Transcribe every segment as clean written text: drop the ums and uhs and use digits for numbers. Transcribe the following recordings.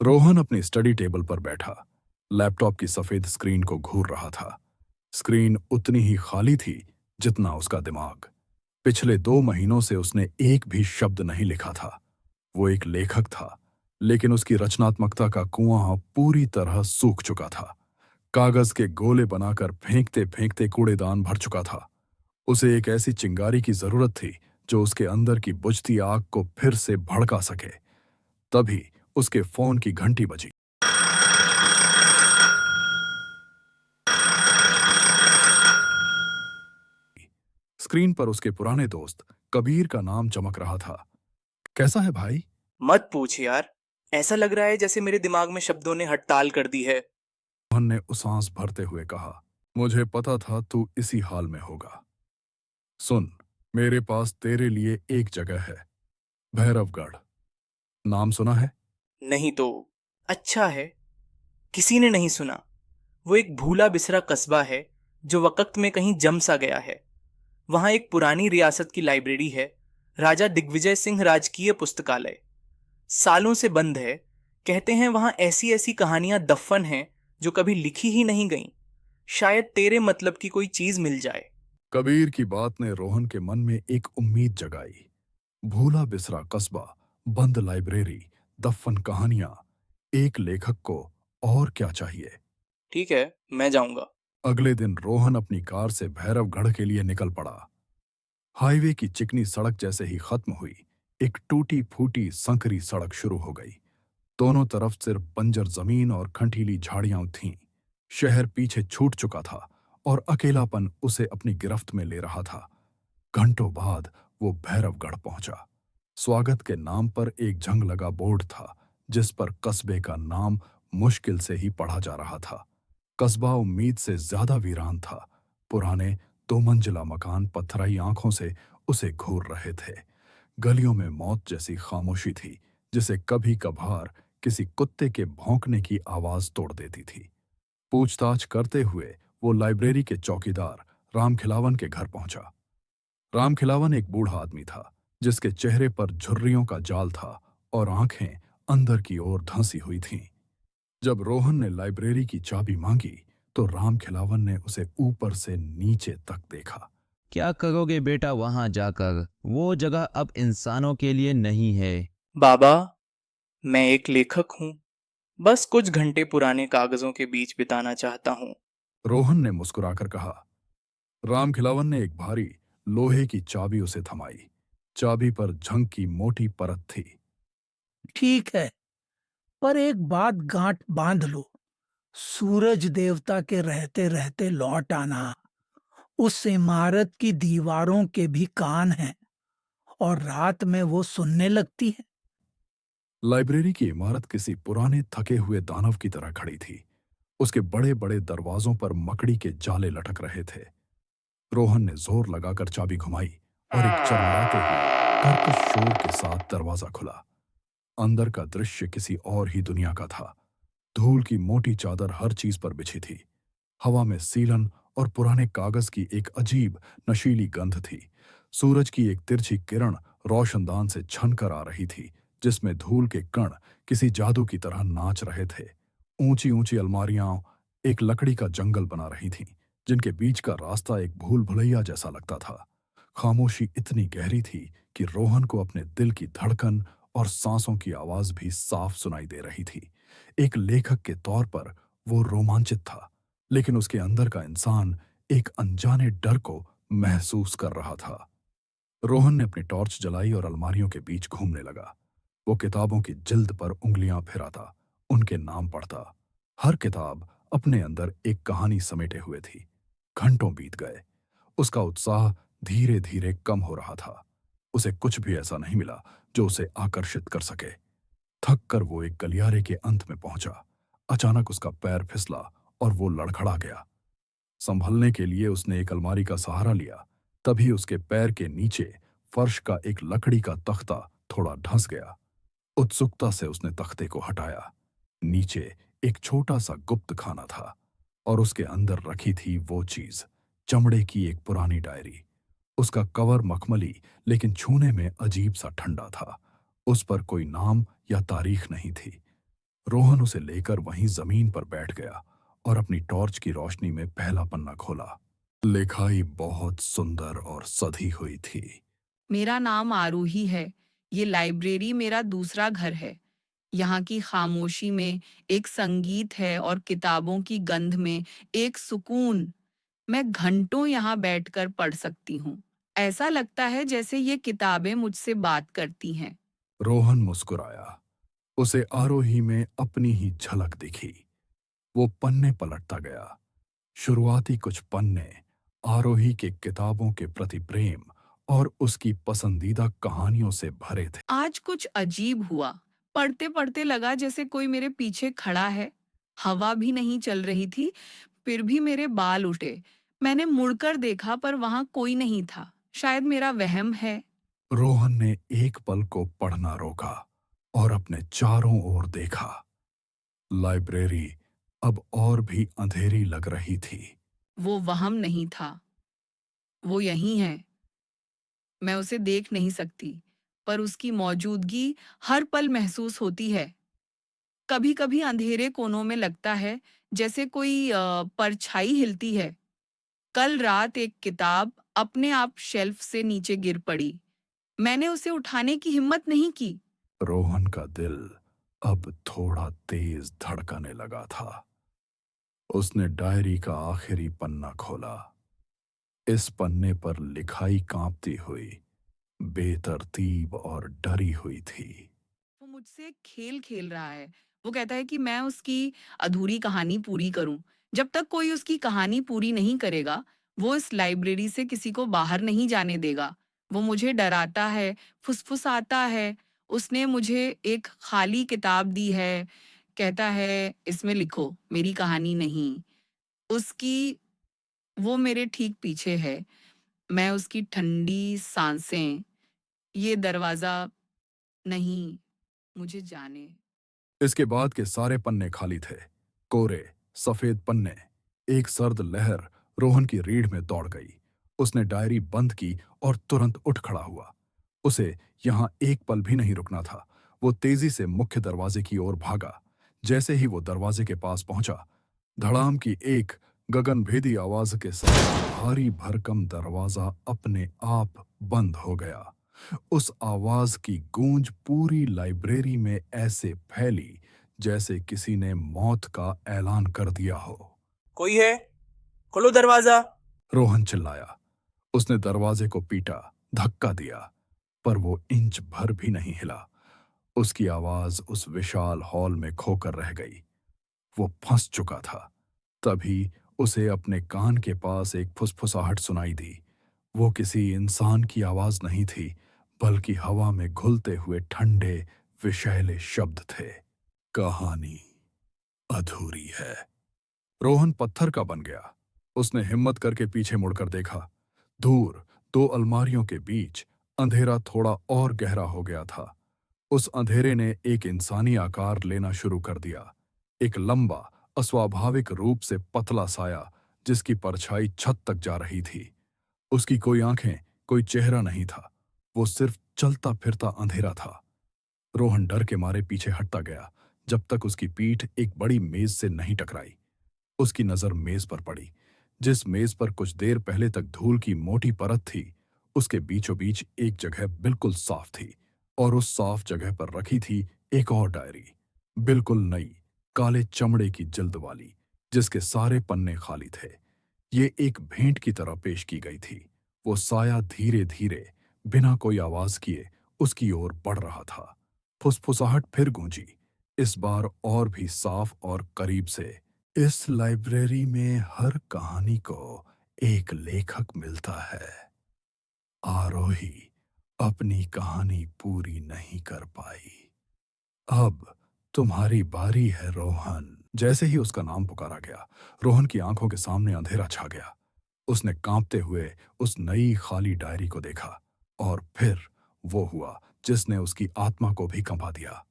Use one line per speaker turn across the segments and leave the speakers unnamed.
रोहन अपनी study table पर बैठा लैपटॉप की सफेद स्क्रीन को घूर रहा था। स्क्रीन उतनी ही खाली थी जितना उसका दिमाग। पिछले 2 महीनों से उसने एक भी शब्द नहीं लिखा था। वो एक लेखक था, लेकिन उसकी रचनात्मकता का कुआं पूरी तरह सूख चुका था। कागज के गोले बनाकर फेंकते फेंकते कूड़ेदान भर चुका था। उसे एक ऐसी चिंगारी की जरूरत थी जो उसके अंदर की बुझती आग को फिर से भड़का सके। तभी उसके फोन की घंटी बजी। स्क्रीन पर उसके पुराने दोस्त कबीर का नाम चमक रहा था। कैसा है भाई?
मत पूछ यार। ऐसा लग रहा है जैसे मेरे दिमाग में शब्दों ने हड़ताल कर दी है।
मोहन ने उसांस भरते हुए कहा, मुझे पता था तू इसी हाल में होगा। सुन, मेरे पास तेरे लिए एक जगह है, भैरवगढ़। नाम सुना है?
नहीं तो अच्छा है। किसी ने नहीं सुना। वो एक भूला बिसरा कस्बा है जो वक्त में कहीं जम सा गया है। वहां एक पुरानी रियासत की लाइब्रेरी है, राजा दिग्विजय सिंह राजकीय पुस्तकालय। सालों से बंद है। कहते हैं वहां ऐसी ऐसी कहानियां दफन हैं जो कभी लिखी ही नहीं गईं। शायद तेरे मतलब की कोई चीज मिल जाए।
कबीर की बात ने रोहन के मन में एक उम्मीद जगाई। भूला बिसरा कस्बा, बंद लाइब्रेरी, दफन कहानियां। एक लेखक को और क्या चाहिए?
ठीक है, मैं जाऊंगा।
अगले दिन रोहन अपनी कार से भैरवगढ़ के लिए निकल पड़ा। हाईवे की चिकनी सड़क जैसे ही खत्म हुई, एक टूटी फूटी संकरी सड़क शुरू हो गई। दोनों तरफ सिर्फ बंजर जमीन और खंटीली झाड़ियां थीं। शहर पीछे छूट चुका था और अकेलापन उसे अपनी गिरफ्त में ले रहा था। घंटों बाद वो भैरवगढ़ पहुंचा। स्वागत के नाम पर एक जंग लगा बोर्ड था, जिस पर कस्बे का नाम मुश्किल से ही पढ़ा जा रहा था। कस्बा उम्मीद से ज्यादा वीरान था। पुराने 2 मंजिला मकान पत्थराई आंखों से उसे घूर रहे थे। गलियों में मौत जैसी खामोशी थी, जिसे कभी कभार किसी कुत्ते के भौंकने की आवाज तोड़ देती थी। पूछताछ करते हुए वो लाइब्रेरी के चौकीदार रामखिलावन के घर पहुंचा। रामखिलावन एक बूढ़ा आदमी था, जिसके चेहरे पर झुर्रियों का जाल था और आंखें अंदर की ओर धंसी हुई थीं। जब रोहन ने लाइब्रेरी की चाबी मांगी, तो रामखिलावन ने उसे ऊपर से नीचे तक देखा।
क्या करोगे बेटा वहां जाकर? वो जगह अब इंसानों के लिए नहीं है।
बाबा, मैं एक लेखक हूँ। बस कुछ घंटे पुराने कागजों के बीच बिताना चाहता हूँ।
रोहन ने मुस्कुराकर कहा। रामखिलावन ने एक भारी लोहे की चाबी उसे थमाई। चाबी पर झंग की मोटी परत थी।
ठीक है, पर एक बात गांठ बांध लो। सूरज देवता के रहते रहते लौट आना। उस इमारत की दीवारों के भी कान हैं और रात में वो सुनने लगती है।
लाइब्रेरी की इमारत किसी पुराने थके हुए दानव की तरह खड़ी थी। उसके बड़े बड़े दरवाजों पर मकड़ी के जाले लटक रहे थे। रोहन ने जोर लगाकर चाबी घुमाई और एक चरमराते हुए कर्कश शोर के साथ दरवाजा खुला। अंदर का दृश्य किसी और ही दुनिया का था। धूल की मोटी चादर हर चीज पर बिछी थी। हवा में सीलन और पुराने कागज की एक अजीब नशीली गंध थी। सूरज की एक तिरछी किरण रोशनदान से छनकर आ रही थी, जिसमें धूल के कण किसी जादू की तरह नाच रहे थे। ऊंची ऊंची अलमारियां एक लकड़ी का जंगल बना रही थीं, जिनके बीच का रास्ता एक भूल भुलैया जैसा लगता था। खामोशी इतनी गहरी थी कि रोहन को अपने दिल की धड़कन और सांसों की आवाज भी साफ सुनाई दे रही थी। एक लेखक के तौर पर वो रोमांचित था, लेकिन उसके अंदर का इंसान एक अनजाने डर को महसूस कर रहा था। रोहन ने अपनी टॉर्च जलाई और अलमारियों के बीच घूमने लगा। वो किताबों की जिल्द पर उंगलियां फिराता, उनके नाम पढ़ता। हर किताब अपने अंदर एक कहानी समेटे हुए थी। घंटों बीत गए। उसका उत्साह धीरे धीरे कम हो रहा था। उसे कुछ भी ऐसा नहीं मिला जो उसे आकर्षित कर सके। थक कर वो एक गलियारे के अंत में पहुंचा। अचानक उसका पैर फिसला और वो लड़खड़ा गया। संभलने के लिए उसने एक अलमारी का सहारा लिया। तभी उसके पैर के नीचे फर्श का एक लकड़ी का तख्ता थोड़ा धंस गया। उत्सुकता से उसने तख्ते को हटाया। नीचे एक छोटा सा गुप्त खाना था और उसके अंदर रखी थी वो चीज, चमड़े की एक पुरानी डायरी। उसका कवर मखमली, लेकिन छूने में अजीब सा ठंडा था। उस पर कोई नाम या तारीख नहीं थी। रोहन उसे लेकर वहीं जमीन पर बैठ गया और अपनी टॉर्च की रोशनी में पहला पन्ना खोला। लिखाई बहुत सुंदर और सधी हुई थी।
मेरा नाम आरूही है। ये लाइब्रेरी मेरा दूसरा घर है। यहाँ की खामोशी में एक संगीत है और किताबों की गंध में एक सुकून। मैं घंटों यहाँ बैठकर पढ़ सकती हूँ। ऐसा लगता है जैसे ये किताबें मुझसे बात करती हैं।
रोहन मुस्कुराया। उसे आरोही में अपनी ही झलक दिखी। वो पन्ने पलटता गया। शुरुआती कुछ पन्ने आरोही के किताबों के प्रति प्रेम और उसकी पसंदीदा कहानियों से भरे थे।
आज कुछ अजीब हुआ। पढ़ते पढ़ते लगा जैसे कोई मेरे पीछे खड़ा है। हवा भी नहीं चल रही थी, फिर भी मेरे बाल उठे। मैंने मुड़कर देखा पर वहां कोई नहीं था। शायद मेरा वहम है।
रोहन ने एक पल को पढ़ना रोका और अपने चारों ओर देखा। लाइब्रेरी अब और भी अंधेरी लग रही थी।
वो वहम नहीं था, वो यहीं है। मैं उसे देख नहीं सकती, पर उसकी मौजूदगी हर पल महसूस होती है। कभी-कभी अंधेरे कोनों में लगता है जैसे कोई परछाई हिलती है। कल रात एक किताब अपने आप शेल्फ से नीचे गिर पड़ी। मैंने उसे उठाने की हिम्मत नहीं की।
रोहन का दिल अब थोड़ा तेज धड़कने लगा था। उसने डायरी का आखिरी पन्ना खोला। इस पन्ने पर लिखाई कांपती हुई, बेतरतीब और डरी हुई थी।
वो मुझसे एक खेल खेल रहा है। वो कहता है कि मैं उसकी अधूरी कहानी पूरी करूं। जब तक कोई उसकी कहानी पूरी नहीं करेगा, वो इस लाइब्रेरी से किसी को बाहर नहीं जाने देगा। वो मुझे डराता है, फुसफुसाता है। उसने मुझे एक खाली किताब दी है। कहता है, इसमें लिखो, मेरी कहानी नहीं। उसकी वो मेरे ठीक पीछे है। मैं उसकी ठंडी सांसें। ये दरवाज़ा नहीं, मुझे जाने।
इसके बाद के सारे पन्ने खाली थे। कोरे सफेद पन्ने। एक सर्द लहर रोहन की रीढ़ में दौड़ गई। उसने डायरी बंद की और तुरंत उठ खड़ा हुआ। उसे यहां एक पल भी नहीं रुकना था। वो तेजी से मुख्य दरवाजे की ओर भागा। जैसे ही वो दरवाजे के पास पहुंचा, धड़ाम की एक गगनभेदी आवाज के साथ भारी भरकम दरवाजा अपने आप बंद हो गया। उस आवाज की गूंज पूरी लाइब्रेरी में ऐसे फैली जैसे किसी ने मौत का ऐलान कर दिया हो।
कोई है? खोलो दरवाजा।
रोहन चिल्लाया। उसने दरवाजे को पीटा, धक्का दिया, पर वो इंच भर भी नहीं हिला। उसकी आवाज उस विशाल हॉल में खोकर रह गई। वो फंस चुका था। तभी उसे अपने कान के पास एक फुसफुसाहट सुनाई दी। वो किसी इंसान की आवाज नहीं थी, बल्कि हवा में घुलते हुए ठंडे विषैले शब्द थे। कहानी अधूरी है। रोहन पत्थर का बन गया। उसने हिम्मत करके पीछे मुड़कर देखा। दूर दो अलमारियों के बीच अंधेरा थोड़ा और गहरा हो गया था। उस अंधेरे ने एक इंसानी आकार लेना शुरू कर दिया। एक लंबा, अस्वाभाविक रूप से पतला साया जिसकी परछाई छत तक जा रही थी। उसकी कोई आंखें, कोई चेहरा नहीं था। वो सिर्फ चलता फिरता अंधेरा था। रोहन डर के मारे पीछे हटता गया, जब तक उसकी पीठ एक बड़ी मेज से नहीं टकराई। उसकी नजर मेज पर पड़ी, जिस मेज पर कुछ देर पहले तक धूल की मोटी परत थी। उसके बीचों बीच एक जगह बिल्कुल साफ थी, और उस साफ जगह पर रखी थी एक और डायरी, बिल्कुल नई, काले चमड़े की जिल्द वाली, जिसके सारे पन्ने खाली थे। ये एक भेंट की तरह पेश की गई थी। वो साया धीरे धीरे, बिना कोई आवाज किए, उसकी ओर बढ़ रहा था। फुसफुसाहट फिर गूंजी, इस बार और भी साफ और करीब से। इस लाइब्रेरी में हर कहानी को एक लेखक मिलता है। आरोही अपनी कहानी पूरी नहीं कर पाई। अब तुम्हारी बारी है रोहन। जैसे ही उसका नाम पुकारा गया, रोहन की आंखों के सामने अंधेरा छा गया। उसने कांपते हुए उस नई खाली डायरी को देखा, और फिर वो हुआ जिसने उसकी आत्मा को भी कंपा दिया।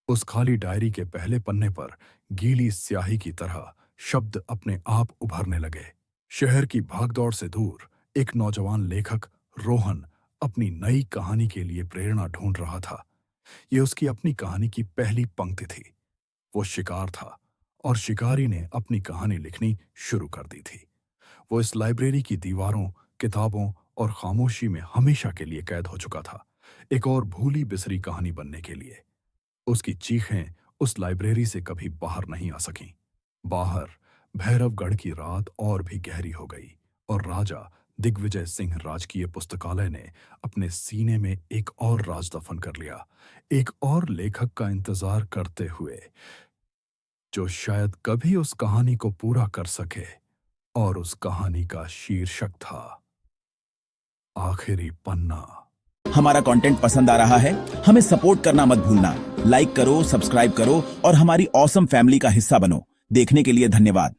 उस खाली डायरी के पहले पन्ने पर गीली स्याही की तरह शब्द अपने आप उभरने लगे। शहर की भागदौड़ से दूर एक नौजवान लेखक रोहन अपनी नई कहानी के लिए प्रेरणा ढूंढ रहा था। ये उसकी अपनी कहानी की पहली पंक्ति थी। वो शिकार था और शिकारी ने अपनी कहानी लिखनी शुरू कर दी थी। वो इस लाइब्रेरी की दीवारों, किताबों और खामोशी में हमेशा के लिए कैद हो चुका था, एक और भूली बिसरी कहानी बनने के लिए। उसकी चीखें उस लाइब्रेरी से कभी बाहर नहीं आ सकीं। बाहर भैरवगढ़ की रात और भी गहरी हो गई और राजा दिग्विजय सिंह राजकीय पुस्तकालय ने अपने सीने में एक और राज दफन कर लिया, एक और लेखक का इंतजार करते हुए जो शायद कभी उस कहानी को पूरा कर सके। और उस कहानी का शीर्षक था आखिरी पन्ना।
हमारा कंटेंट पसंद आ रहा है? हमें सपोर्ट करना मत भूलना। लाइक करो, सब्सक्राइब करो और हमारी ऑसम फैमिली का हिस्सा बनो। देखने के लिए धन्यवाद।